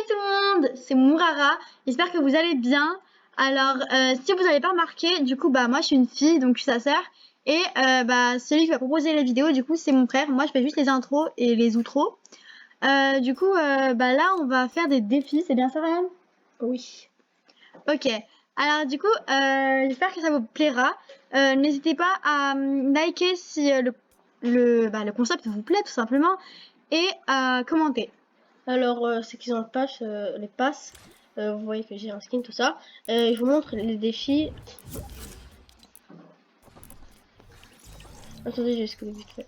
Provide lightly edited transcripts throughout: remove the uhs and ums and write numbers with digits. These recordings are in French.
tout le monde, c'est Mourara, j'espère que vous allez bien. Alors, si vous n'avez pas remarqué, du coup, bah moi je suis une fille, donc je suis sa sœur. Et celui qui va proposer les vidéos, du coup, c'est mon frère. Moi, je fais juste les intros et les outros. Du coup, là, on va faire des défis, c'est bien ça, Ryan? Oui. Ok. Alors, du coup, j'espère que ça vous plaira. N'hésitez pas à liker si le concept vous plaît, tout simplement. Et à commenter. Alors, c'est qu'ils ont les passes. Vous voyez que j'ai un skin, tout ça. Je vous montre les défis. Attendez, j'ai ce vite fait.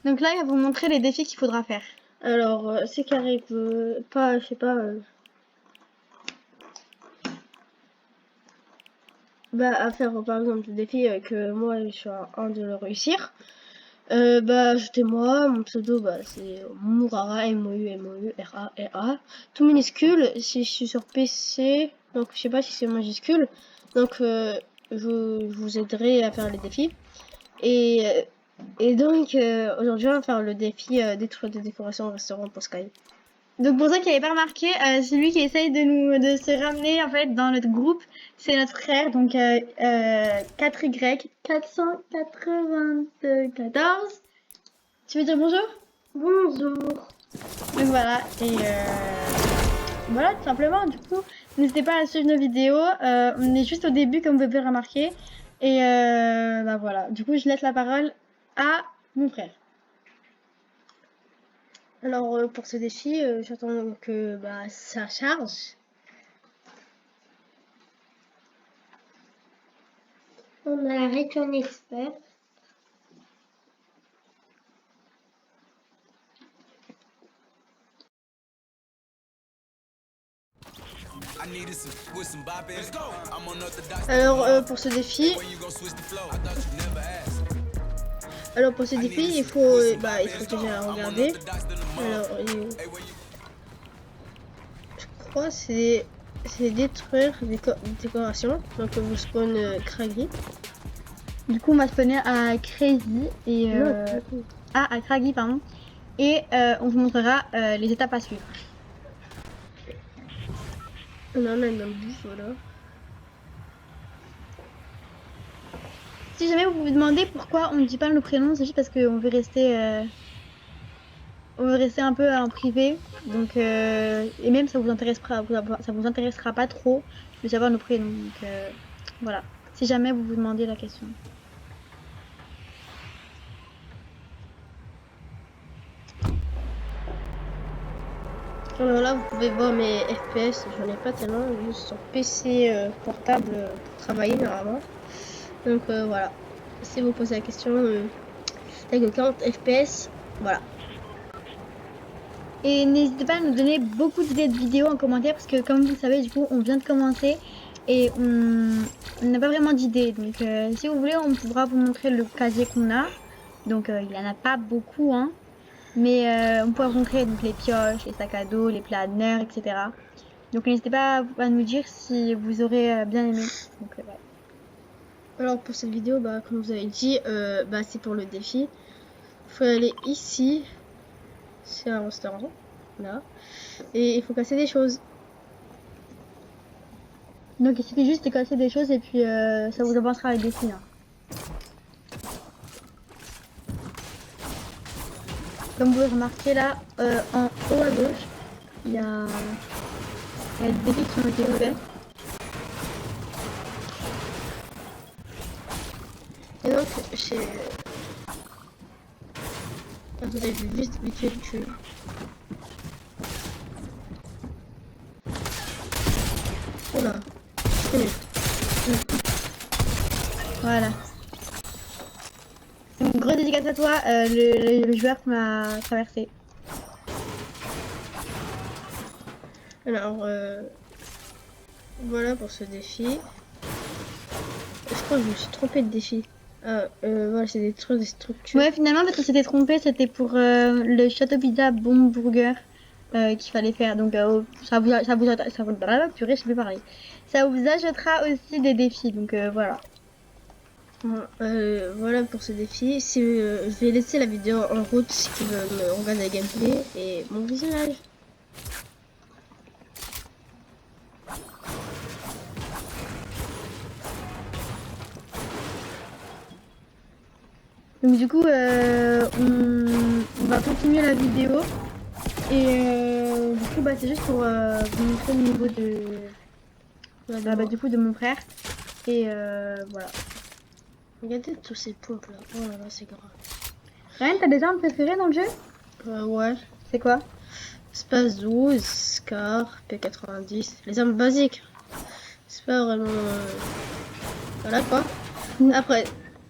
Donc là, il va vous montrer les défis qu'il faudra faire. Alors, c'est carré que pas, je sais pas. À faire par exemple le défi que moi je suis un de le réussir. Ajoutez-moi, mon pseudo c'est Mourara, M-O-U-R-A-R-A, tout minuscule. Si je suis sur PC, donc je sais pas si c'est majuscule, donc je vous aiderai à faire les défis. Et donc aujourd'hui on va faire le défi détruire des décorations au restaurant pour Sky. Donc pour ceux qui n'avaient pas remarqué, celui qui essaye de se ramener en fait dans notre groupe, c'est notre frère, donc 4Y 494. Tu veux dire bonjour? Bonjour. Donc voilà, et voilà tout simplement. Du coup, n'hésitez pas à suivre nos vidéos. On est juste au début comme vous pouvez le remarquer. Et voilà, du coup je laisse la parole à mon frère. Alors pour ce défi, j'attends que ça charge. On a la Return Expert. Alors pour ce défi, il faut déjà regarder. Alors je crois c'est détruire des décorations. Donc vous spawn Craggy. Du coup on va spawner à Crazy et à Craggy pardon. Et on vous montrera les étapes à suivre. On en a une dans le bus, voilà. Si jamais vous vous demandez pourquoi on ne dit pas nos prénoms, c'est juste parce qu'on veut rester un peu en privé. Donc et même ça vous intéressera pas trop de savoir nos prénoms. Donc voilà. Si jamais vous vous demandez la question. Alors là, vous pouvez voir mes FPS, j'en ai pas tellement, juste sur PC portable pour travailler normalement. Donc voilà, si vous posez la question, avec que 40 FPS, voilà. Et n'hésitez pas à nous donner beaucoup d'idées de vidéos en commentaire parce que comme vous le savez, du coup, on vient de commencer et on n'a pas vraiment d'idées. Donc si vous voulez, on pourra vous montrer le casier qu'on a. Donc il n'y en a pas beaucoup, hein. Mais on pourra vous montrer donc, les pioches, les sacs à dos, les planeurs, etc. Donc n'hésitez pas à nous dire si vous aurez bien aimé. Donc, ouais. Alors pour cette vidéo, comme vous avez dit, c'est pour le défi. Il faut aller ici, c'est un restaurant, là, et il faut casser des choses. Donc il suffit juste de casser des choses et puis ça vous avancera avec des signes. Hein. Comme vous pouvez remarquer là, en haut à gauche, il y a des défis qui ont été faits. Et donc, vous avez vu vite fait le tuer. Oula, Voilà. Une grosse dédicace à toi, le joueur qui m'a traversé. Alors, voilà pour ce défi. Je crois que je me suis trompée de défi. Voilà, c'est des structures. Ouais, finalement, parce qu'on s'était trompé, c'était pour le Château Pizza Bomb Burger qu'il fallait faire. Donc, purée, je sais plus parler. Ça vous ajoutera aussi des défis. Donc, voilà. Bon, voilà pour ce défi. Si, je vais laisser la vidéo en route si tu veux me regarder le gameplay et bon visionnage. Donc du coup, on va continuer la vidéo. Et du coup, bah, c'est juste pour vous montrer le niveau de mon frère. Et voilà. Regardez tous ces pompes là. Oh là là, c'est grave. Ryan, t'as des armes préférées dans le jeu? Ouais. C'est quoi? Space 12, Scar, P90. Les armes basiques. C'est pas vraiment. Voilà quoi. Après,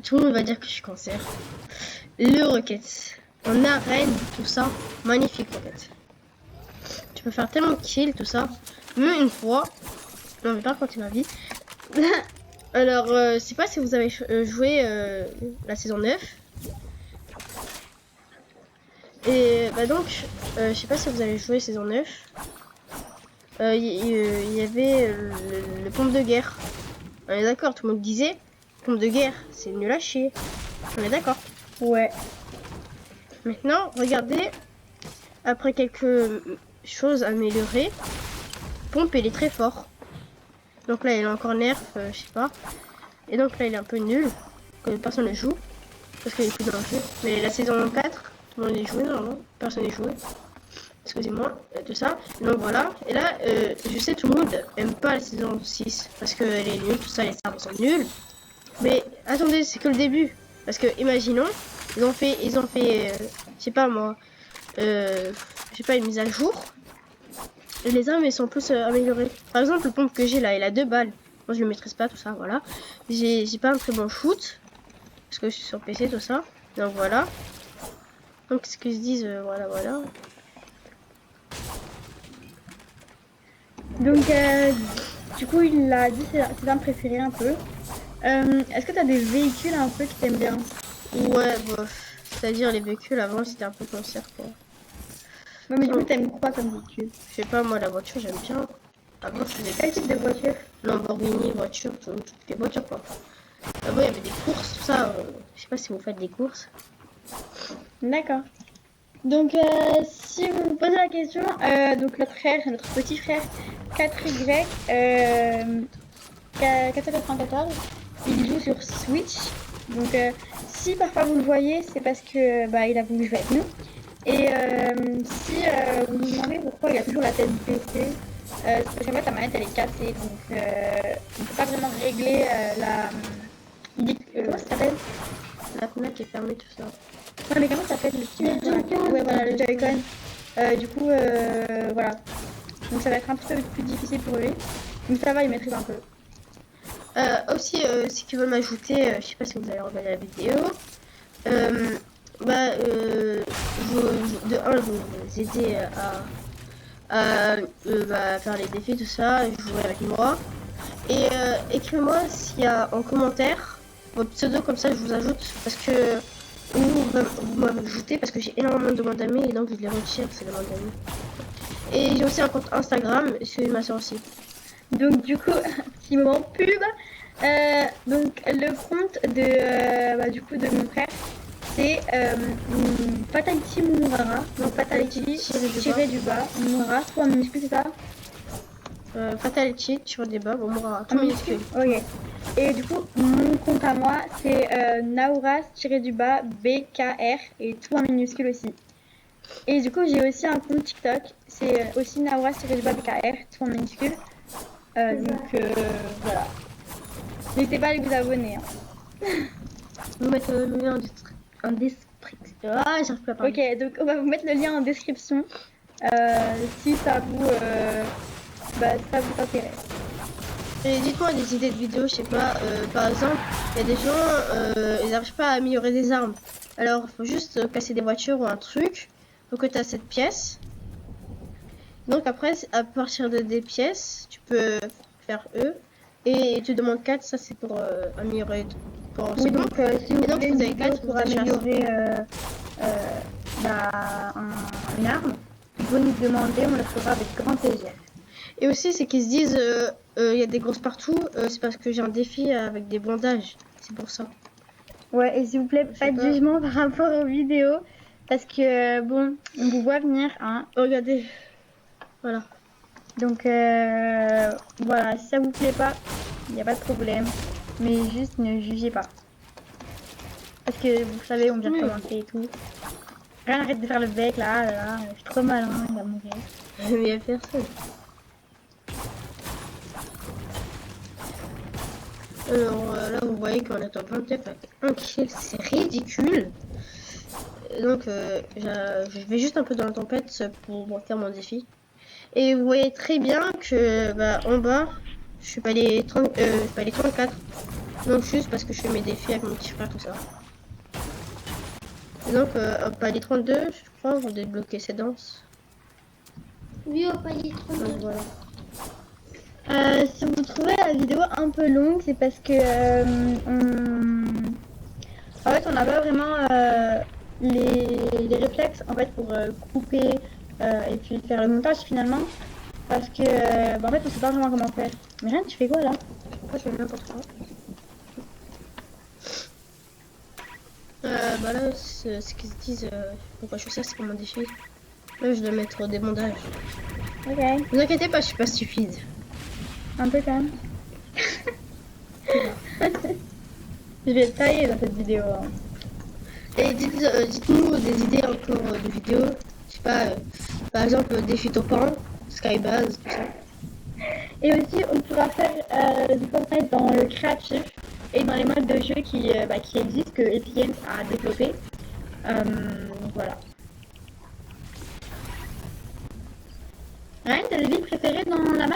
tout le monde va dire que je suis cancer. Le rocket. En arène, tout ça. Magnifique rocket. Tu peux faire tellement de kills, tout ça. Même une fois. Non, mais pas continuer ma vie. Alors, je sais pas si vous avez joué la saison 9. Et bah donc, je sais pas si vous avez joué saison 9. Il y avait le pompe de guerre. On est d'accord, tout le monde disait pompe de guerre, c'est nul à chier. On est d'accord. Ouais. Maintenant, regardez, après quelques choses améliorées, pompe il est très fort. Donc là il est encore nerf, je sais pas. Et donc là il est un peu nul, que personne ne joue, parce qu'il est plus dans le jeu. Mais la saison 4, tout le monde est joué, non, personne n'est joué. Excusez-moi, tout ça. Donc voilà, et là, je sais tout le monde aime pas la saison 6, parce qu'elle est nulle, tout ça, les arbres sont nuls. Mais attendez, c'est que le début. Parce que imaginons, ils ont fait, je sais pas moi, je sais pas, une mise à jour. Et les armes, elles sont plus améliorées. Par exemple, le pompe que j'ai là, il a 2 balles. Moi, je le maîtrise pas, tout ça, voilà. J'ai pas un très bon shoot. Parce que je suis sur PC, tout ça. Donc voilà. Donc, ce qu'ils se disent, voilà, voilà. Donc, du coup, il a dit ses armes préférées un peu. Est-ce que tu as des véhicules un peu que t'aimes bien? Ouais, bof. C'est-à-dire, les véhicules, avant, c'était un peu concert, quoi. Ouais, mais du coup, t'aimes quoi comme véhicule? Je sais pas, moi, la voiture, j'aime bien. Avant, je faisais Quel type de voiture? Lamborghini, voiture, toutes les voitures, quoi. Avant, il y avait des courses, tout ça. Je sais pas si vous faites des courses. D'accord. Donc, si vous vous posez la question, donc notre frère, notre petit frère 4Y, 494, il joue sur Switch. Donc, si parfois vous le voyez, c'est parce que bah, il a voulu jouer avec nous. Et si vous vous demandez pourquoi il a toujours la tête baissée, c'est parce qu'en fait, la manette elle est cassée. Donc, on ne peut pas vraiment régler la. Comment ça s'appelle? La fenêtre qui est fermée, tout ça. Non, mais comment ça s'appelle le petit Joy-Con? Ouais, voilà, le Joy-Con. Du coup, voilà. Donc, ça va être un petit peu plus difficile pour lui. Mais ça va, il maîtrise un peu. Aussi, si tu veux m'ajouter, je sais pas si vous allez regarder la vidéo. Je vous aider à faire les défis, tout ça, jouer avec moi. Et écrivez-moi s'il y a en commentaire votre pseudo, comme ça je vous ajoute, parce que vous m'avez ajouté parce que j'ai énormément de demandes d'amis et donc je les retire ces demandes d'amis. Et j'ai aussi un compte Instagram, suivez ma soeur aussi. Donc, du coup, petit moment pub. Donc, le compte de, du coup, de mon frère, c'est Fatality Murara. Donc, Fatality tiré du bas, Murara, tout en minuscule, c'est ça? Fatality, tiré du bas, Murara, tout minuscule. Ok. Et du coup, mon compte à moi, c'est Nauras-du-bas BKR et tout en minuscule aussi. Et du coup, j'ai aussi un compte TikTok, c'est aussi Nauras-du-bas BKR, tout en minuscule. Donc voilà. N'hésitez pas à vous abonner. Hein. Vous mettre le lien en description. Ah, j'arrive plus à parler. Ok, donc on va vous mettre le lien en description si ça vous intéresse. Et dites-moi des idées de vidéos, je sais pas, par exemple, il y a des gens, ils n'arrivent pas à améliorer des armes. Alors, il faut juste casser des voitures ou un truc, faut que tu as cette pièce. Donc après, à partir de des pièces, tu peux faire E, et tu demandes 4, ça c'est pour améliorer. Oui, donc si vous voulez une vidéo 4 pour améliorer une arme, vous nous demandez, on le fera avec grand plaisir. Et aussi, c'est qu'ils se disent, il y a des grosses partout, c'est parce que j'ai un défi avec des bandages, c'est pour ça. Ouais, et s'il vous plaît, Je pas sais de pas. jugement par rapport aux vidéos. Parce que, bon, on vous voit venir, hein. Regardez. Voilà. Donc, voilà, si ça vous plaît pas, il n'y a pas de problème. Mais juste ne jugez pas. Parce que, vous savez, on vient de Oui. commencer et tout. Rien, arrête de faire le bec, là. Je suis trop mal, hein, il va mourir. Mais il y a personne. Alors là, vous voyez qu'on est en 29 avec un kill, c'est ridicule. Donc, je vais juste un peu dans la tempête pour faire mon défi. Et vous voyez très bien que bah, en bas, je suis pas les 30, je suis pas les 34. Donc, juste parce que je fais mes défis avec mon petit frère, tout ça. Et donc, pas les 32, je crois, vous débloquez ces danses. Oui, au palier Donc, 32. voilà. Si vous trouvez la vidéo un peu longue, c'est parce que en fait, on n'a pas vraiment les réflexes en fait pour couper et puis faire le montage finalement. Parce que en fait, on sait pas vraiment comment faire. Mais rien, tu fais quoi là? Pourquoi je fais n'importe quoi? Bah là, ce qu'ils se disent, pourquoi je fais ça, c'est pour mon défi. Là, je dois mettre des bandages. Ok, Ne vous inquiétez pas, je suis pas stupide. un peu quand même. Je vais être taillée dans cette vidéo. Hein. Et dites-nous des idées encore de vidéos. Je sais pas, par exemple, défi topant, skybase, tout ça. Et aussi, on pourra faire du Fortnite dans le créatif et dans les modes de jeu qui existent, que Epic Games a développé. Donc voilà. Ryan, t'as des villes préférées dans la map?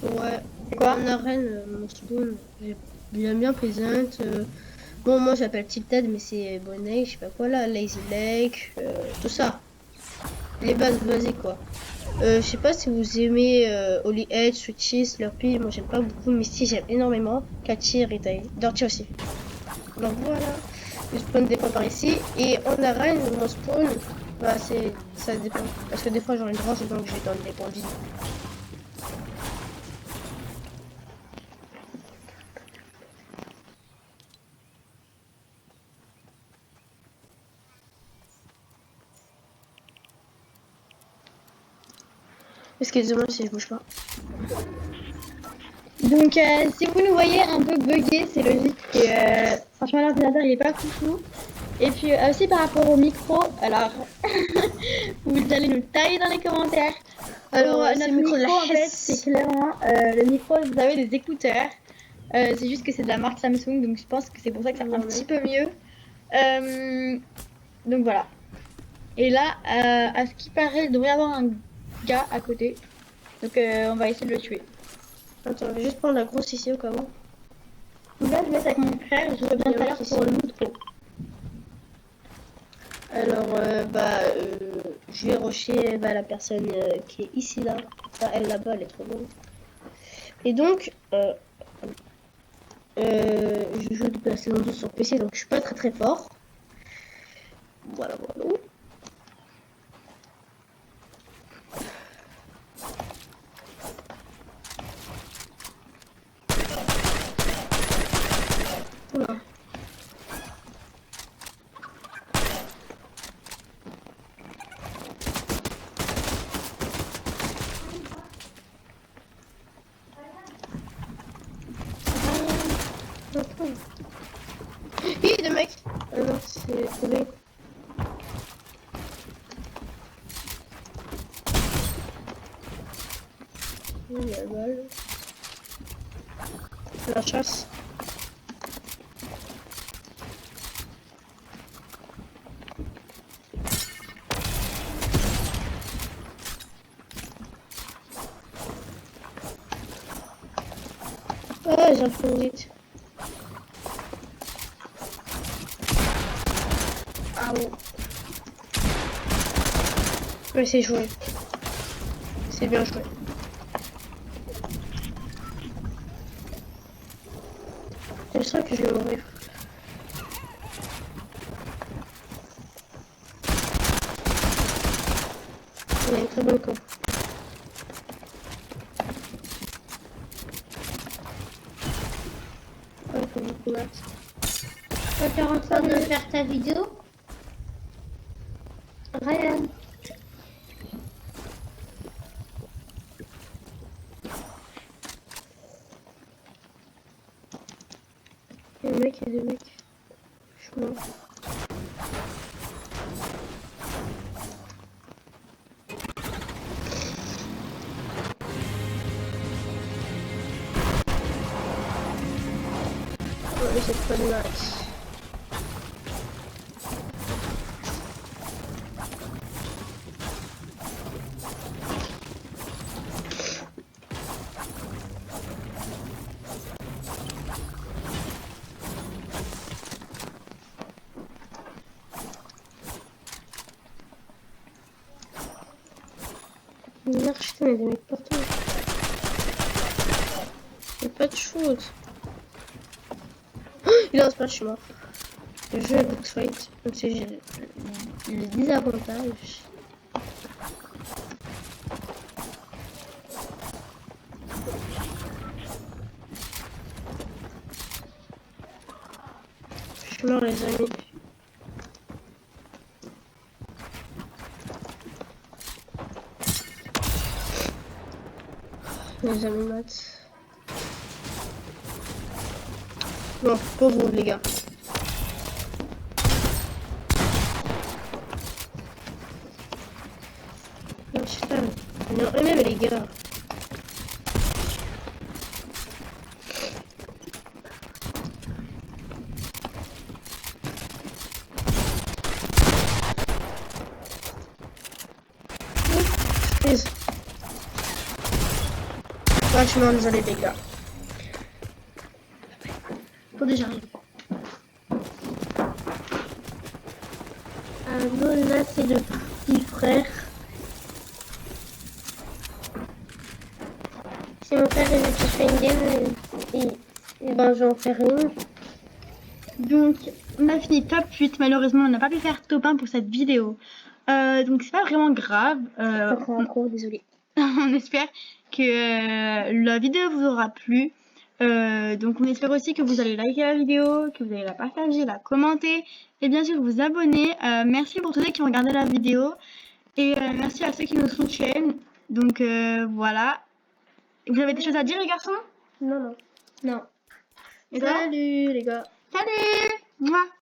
Ouais. C'est quoi? En arène, mon spawn, j'aime bien Pleasant. Bon, moi j'appelle Tilted, mais c'est Bonnet, je sais pas quoi là, Lazy Lake, tout ça. Les bases basiques quoi. Je sais pas si vous aimez Holy Edge, Switches, Slurpee, moi j'aime pas beaucoup, Misty j'aime énormément, Catchy, Retail, Dirty aussi. Donc voilà, je spawn des fois par ici, et en arène, mon spawn, bah ça dépend, parce que des fois j'en ai droit, donc je vais dans des points vides. Excusez-moi si je bouge pas. Donc, si vous nous voyez un peu bugger, c'est logique. Que, franchement, l'ordinateur il est pas foufou. Et puis aussi par rapport au micro, alors vous allez nous tailler dans les commentaires. Alors, Pour c'est notre le micro de la en fait, Hess. c'est clairement le micro, vous avez des écouteurs. C'est juste que c'est de la marque Samsung, donc je pense que c'est pour ça que ça fait un petit peu mieux. Donc voilà. Et là, à ce qui paraît, il devrait y avoir un gars à côté. Donc on va essayer de le tuer. Attends, je vais juste prendre la grosse ici au cas où. Donc là, je vais être avec mon frère, je reviens tout à l'heure pour le l'outro. Alors, je vais rusher la personne qui est ici là. Enfin, elle là-bas, elle est trop bonne. Et donc, je joue de la saison 2 sur PC, donc je suis pas très fort. Voilà, voilà. Oula. Hi, deux mecs. Ah non, c'est trouvé. Il y a la balle. La chasse. Ah, j'ai un peu vite. Ah bon. Mais c'est joué. C'est bien joué. Je sens que je vais mourir. Il a une très bonne camp. Ah, il faut beaucoup de maths. Ok, Tu es en train de faire ta vidéo? Ryan. Il y a des mecs, il y a des mecs. Je suis mort. Ouais, c'est pas de max. Merde, putain, il y a des mecs partout. Il n'y a pas de chose. Il a pas, je suis mort. Le jeu est box fight, donc c'est le désavantage. Je suis mort, les amis. Les amis maths. Non, pour vous, les gars. Non, putain. Non, même les gars. Please. Franchement, désolé, les gars. Faut déjà. Là, c'est le petit frère. Si mon frère il veut que je fasse une game, et ben je vais en faire une. Donc, on a fini top 8. Malheureusement, on n'a pas pu faire top 1 pour cette vidéo. Donc, c'est pas vraiment grave. Désolé. On espère que la vidéo vous aura plu. Donc, on espère aussi que vous allez liker la vidéo, que vous allez la partager, la commenter et bien sûr vous abonner. Merci pour tous ceux qui ont regardé la vidéo et merci à ceux qui nous soutiennent. Donc, voilà. Vous avez des choses à dire, les garçons? Non, non. Non. Et toi? Salut, les gars. Salut! Mouah.